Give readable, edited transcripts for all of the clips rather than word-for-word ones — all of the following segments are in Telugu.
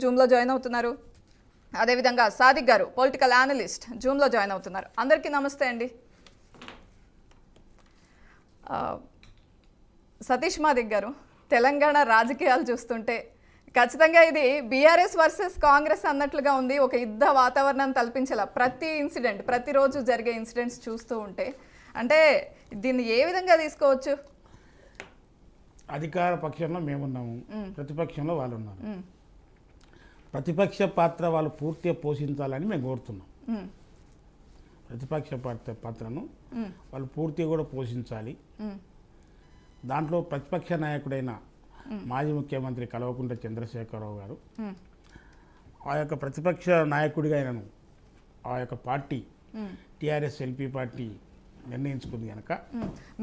జూమ్లో జాయిన్ అవుతున్నారు. అదేవిధంగా సాదిక్ గారు పొలిటికల్ అనలిస్ట్ జూమ్లో జాయిన్ అవుతున్నారు. అందరికీ నమస్తే అండి. సతీష్ మాదిక్ గారు, తెలంగాణ రాజకీయాలు చూస్తుంటే ఖచ్చితంగా ఇది బీఆర్ఎస్ వర్సెస్ కాంగ్రెస్ అన్నట్లుగా ఉంది. ఒక యుద్ధ వాతావరణం తలపించేలా ప్రతి ఇన్సిడెంట్, ప్రతిరోజు జరిగే ఇన్సిడెంట్స్ చూస్తూ ఉంటే అంటే దీన్ని ఏ విధంగా తీసుకోవచ్చు? అధికార పక్షంలో మేమున్నాము, ప్రతిపక్షంలో వాళ్ళు ఉన్నారు. ప్రతిపక్ష పాత్ర వాళ్ళు పూర్తిగా పోషించాలని మేము కోరుతున్నాం. ప్రతిపక్ష పాత్రను వాళ్ళు పూర్తిగా కూడా పోషించాలి. దాంట్లో ప్రతిపక్ష నాయకుడైన మాజీ ముఖ్యమంత్రి కల్వకుంట్ల చంద్రశేఖరరావు గారు ఆ యొక్క ప్రతిపక్ష నాయకుడిగా ఆయనను ఆ యొక్క పార్టీ టీఆర్ఎస్ ఎల్పీ పార్టీ నిర్ణయించుకుంది కనుక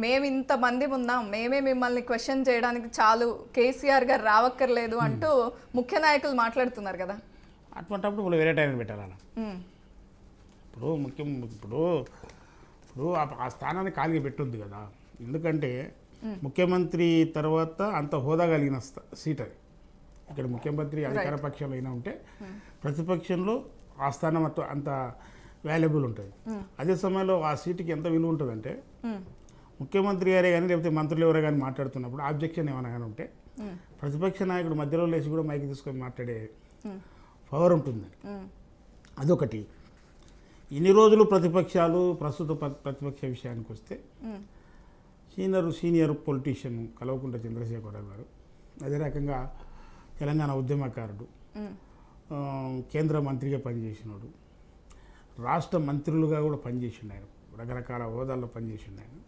మేము ఇంతమంది ఉన్నాం, మేమే మిమ్మల్ని క్వశ్చన్ చేయడానికి చాలు, కేసీఆర్ గారు రావక్కర్లేదు అంటూ ముఖ్య నాయకులు మాట్లాడుతున్నారు కదా. అటువంటిప్పుడు వాళ్ళు వేరే టైం పెట్టాలి. అలా ఇప్పుడు ఆ స్థానాన్ని ఖాళీగా పెట్టొద్దు కదా. ఎందుకంటే ముఖ్యమంత్రి తర్వాత అంత హోదా కలిగిన సీట్ అది. ఇక్కడ ముఖ్యమంత్రి అధికార పక్షంలో అయినా ఉంటే ప్రతిపక్షంలో ఆ స్థానం అంత వాల్యుబుల్ ఉంటుంది. అదే సమయంలో ఆ సీటుకి ఎంత విలువ ఉంటుందంటే ముఖ్యమంత్రి గారే కానీ లేకపోతే మంత్రులు ఎవరే కానీ మాట్లాడుతున్నప్పుడు ఆబ్జెక్షన్ ఏమైనా కానీ ఉంటే ప్రతిపక్ష నాయకుడు మధ్యలో లేచి కూడా మైకి తీసుకొని మాట్లాడే పవర్ ఉంటుంది. అదొకటి. ఇన్ని రోజులు ప్రతిపక్షాలు ప్రస్తుత ప్రతిపక్ష విషయానికి వస్తే సీనియర్ పొలిటీషియన్ కల్వకుంట్ల చంద్రశేఖరరావు గారు, అదే రకంగా తెలంగాణ ఉద్యమకారుడు, కేంద్ర మంత్రిగా పనిచేసినాడు, రాష్ట్ర మంత్రులుగా కూడా పనిచేసిండు, ఆయన రకరకాల హోదాల్లో పనిచేసిండు, ఆయన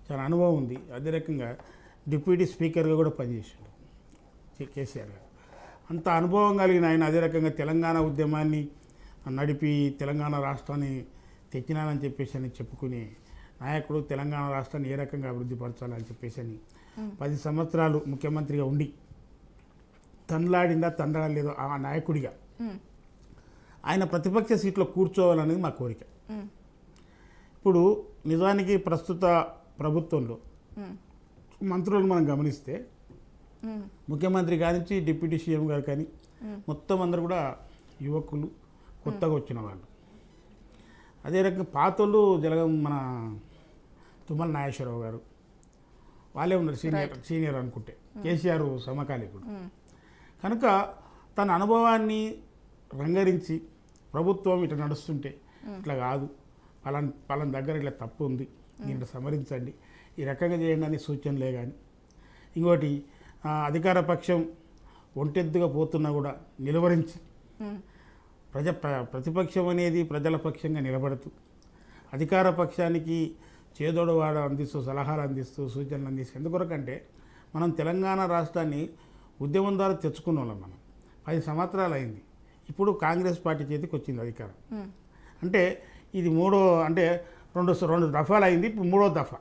చాలా అనుభవం ఉంది. అదే రకంగా డిప్యూటీ స్పీకర్గా కూడా పనిచేసిండు కేసీఆర్ గారు. అంత అనుభవం కలిగిన ఆయన అదే రకంగా తెలంగాణ ఉద్యమాన్ని నడిపి తెలంగాణ రాష్ట్రాన్ని తెచ్చినానని చెప్పేసి అని చెప్పుకునే నాయకుడు, తెలంగాణ రాష్ట్రాన్ని ఏ రకంగా అభివృద్ధి పరచాలని చెప్పేసి అని 10 సంవత్సరాలు ముఖ్యమంత్రిగా ఉండి తండ్రాడలేదో ఆ నాయకుడిగా ఆయన ప్రతిపక్ష సీట్లో కూర్చోవాలనేది మా కోరిక. ఇప్పుడు నిజానికి ప్రస్తుత ప్రభుత్వంలో మంత్రులను మనం గమనిస్తే ముఖ్యమంత్రి గారి నుంచి డిప్యూటీ సీఎం గారు కానీ మొత్తం అందరూ కూడా యువకులు, కొత్తగా వచ్చిన వాళ్ళు. అదే రకంగా పాతోళ్ళు మన తుమ్మల నాగేశ్వరరావు గారు వాళ్ళే ఉన్నారు, సీనియర్ అనుకుంటే కేసీఆర్ సమకాలీకుడు కనుక తన అనుభవాన్ని రంగరించి ప్రభుత్వం ఇట్లా నడుస్తుంటే ఇట్లా కాదు, పలానా దగ్గర ఇట్లా తప్పు ఉంది, దీంట్లో సమరించండి, ఈ రకంగా చేయండి అని సూచనలే. కానీ ఇంకోటి అధికార పక్షం ఒంటెద్దుగా పోతున్నా కూడా నిలువరించి ప్రతిపక్షం అనేది ప్రజల పక్షంగా నిలబడుతూ అధికార పక్షానికి చేదోడువాడ అందిస్తూ, సలహాలు అందిస్తూ, సూచనలు అందిస్తూ. ఎందుకొరకంటే మనం తెలంగాణ రాష్ట్రాన్ని ఉద్యమం ద్వారా తెచ్చుకున్న వాళ్ళం. మనం 10 సంవత్సరాలు అయింది. ఇప్పుడు కాంగ్రెస్ పార్టీ చేతికి వచ్చింది అధికారం. అంటే ఇది రెండు దఫాలు అయింది, ఇప్పుడు 3వ దఫా.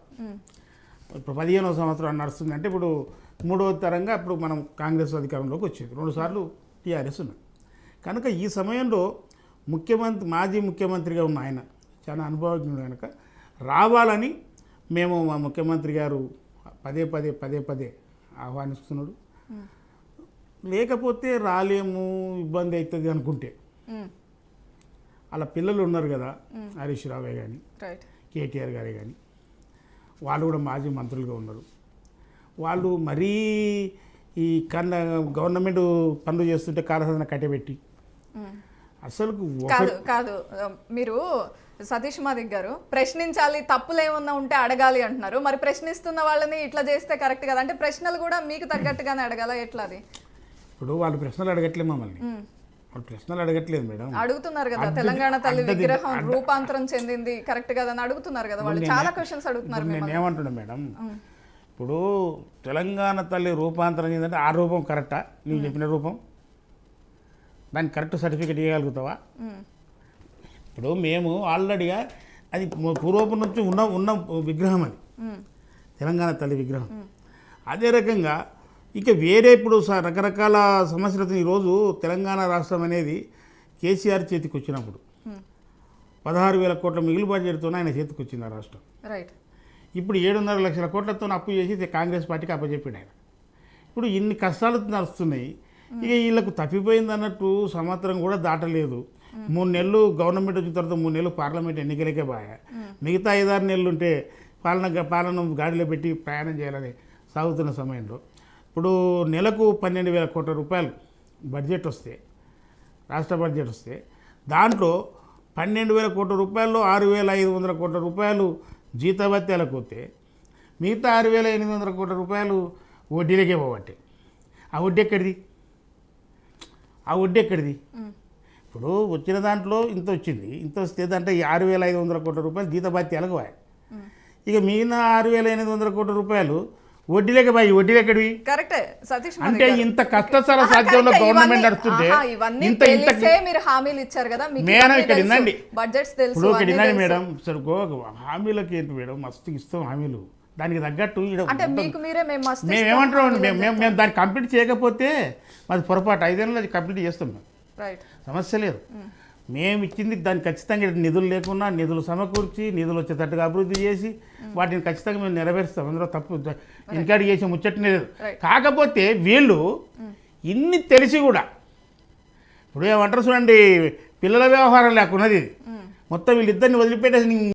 ఇప్పుడు 15వ సంవత్సరం నడుస్తుంది. అంటే ఇప్పుడు 3వ తరంగా ఇప్పుడు మనం కాంగ్రెస్ అధికారంలోకి వచ్చింది. 2 సార్లు టీఆర్ఎస్ ఉన్నది కనుక ఈ సమయంలో మాజీ ముఖ్యమంత్రిగా ఉన్న ఆయన చాలా అనుభవజ్ఞుడు కనుక రావాలని మేము మా ముఖ్యమంత్రి గారు పదే ఆహ్వానిస్తున్నాడు. లేకపోతే రాలేము, ఇబ్బంది అవుతుంది అనుకుంటే అలా పిల్లలు ఉన్నారు కదా, హరీష్ రావే కానీ కేటీఆర్ గారే కానీ వాళ్ళు కూడా మాజీ మంత్రులుగా ఉన్నారు. వాళ్ళు మరీ ఈ గవర్నమెంట్ పనులు చేస్తుంటే కాలసాధన కట్టబెట్టి అసలు కాదు. మీరు సతీష్ మాదిక్ గారు ప్రశ్నించాలి, తప్పులు ఏమన్నా ఉంటే అడగాలి అంటున్నారు. మరి ప్రశ్నిస్తున్న వాళ్ళని ఇట్లా చేస్తే కరెక్ట్ కదా? అంటే ప్రశ్నలు కూడా మీకు తగ్గట్టుగానే అడగాల, ఎట్లా అది? ఇప్పుడు వాళ్ళు ప్రశ్నలు అడగట్లేదు మమ్మల్ని, వాళ్ళు ప్రశ్నలు అడగట్లేదు మేడం. అడుగుతున్నారు కదా, తెలంగాణ తల్లి విగ్రహం రూపాంతరం చెందింది కరెక్ట్ కదా అని అడుగుతున్నారు కదా, వాళ్ళు చాలా క్వశ్చన్స్ అడుగుతున్నారు. నేను ఏమంటున్నా మేడం, ఇప్పుడు తెలంగాణ తల్లి రూపాంతరం చెందంటే ఆ రూపం కరెక్టా? నువ్వు చెప్పిన రూపం దానికి కరెక్ట్ సర్టిఫికేట్ ఇవ్వగలుగుతావా? ఇప్పుడు మేము ఆల్రెడీగా అది పూర్వపు నుంచి ఉన్న విగ్రహం, అది తెలంగాణ తల్లి విగ్రహం. అదే రకంగా ఇక వేరే ఇప్పుడు రకరకాల సమస్యలతో ఈరోజు తెలంగాణ రాష్ట్రం అనేది కేసీఆర్ చేతికి వచ్చినప్పుడు 16,000 కోట్ల మిగులు బడ్జెట్తో ఆయన చేతికి వచ్చింది ఆ రాష్ట్రం. ఇప్పుడు 7.5 లక్షల కోట్లతో అప్పు చేసి కాంగ్రెస్ పార్టీకి అప్పచెప్పాడు ఆయన. ఇప్పుడు ఇన్ని కష్టాలు నడుస్తున్నాయి, ఇక వీళ్ళకు తప్పిపోయింది అన్నట్టు సంవత్సరం కూడా దాటలేదు. 3 నెలలు గవర్నమెంట్ వచ్చిన తర్వాత 3 నెలలు పార్లమెంట్ ఎన్నికలకే బాగా, మిగతా 5-6 నెలలు ఉంటే పాలన గాడిలో పెట్టి ప్రయాణం చేయాలని సాగుతున్న సమయంలో ఇప్పుడు నెలకు 12,000 కోట్ల రూపాయలు బడ్జెట్ వస్తే, రాష్ట్ర బడ్జెట్ వస్తే దాంట్లో 12,000 కోట్ల రూపాయల్లో 6,500 కోట్ల రూపాయలు జీతభత్యాలకు పోతే మిగతా 6,800 కోట్ల రూపాయలు వడ్డీలకే పోవట్టే. ఆ వడ్డీ ఎక్కడిది? ఇప్పుడు వచ్చిన దాంట్లో ఇంత వచ్చింది, ఇంత వస్తే దాంట్లో 6,500 కోట్ల రూపాయలు జీతభత్యాలకు పోయాయి. ఇక మిగిలిన 6,800 కోట్ల రూపాయలు వడ్డీలకే పోయి. వడ్డీలు ఎక్కడివి? కరెక్టే సతీష్ అంటే ఇంత కష్టసార సాధ్యంలో గవర్నమెంట్ నడుస్తుంటే మీరు హామీలు ఇచ్చారు కదా, మేడం ఇక్కడ వినండి, బడ్జెట్స్ ఇప్పుడు ఒకటి వినండి మేడం. సరే హామీలకి ఏంటి మేడం, మస్తు ఇస్తాం హామీలు, దానికి తగ్గట్టు అంటే మీకు మీరే మేము ఏమంటున్నాం, మేము దాన్ని కంప్లీట్ చేయకపోతే మాది పొరపాటు, 5 ఏళ్ళు అది కంప్లీట్ చేస్తాం మేము, సమస్య లేదు. మేము ఇచ్చింది దాన్ని ఖచ్చితంగా నిధులు లేకున్నా నిధులు సమకూర్చి నిధులు వచ్చేటట్టుగా అభివృద్ధి చేసి వాటిని ఖచ్చితంగా మేము నెరవేరుస్తాం. అందులో తప్పు ఇంకాడి చేసే ముచ్చటనే లేదు. కాకపోతే వీళ్ళు ఇన్ని తెలిసి కూడా ఇప్పుడు ఏమంటారు చూడండి, పిల్లల వ్యవహారం లేకున్నది ఇది మొత్తం వీళ్ళిద్దరిని వదిలిపెట్టేసి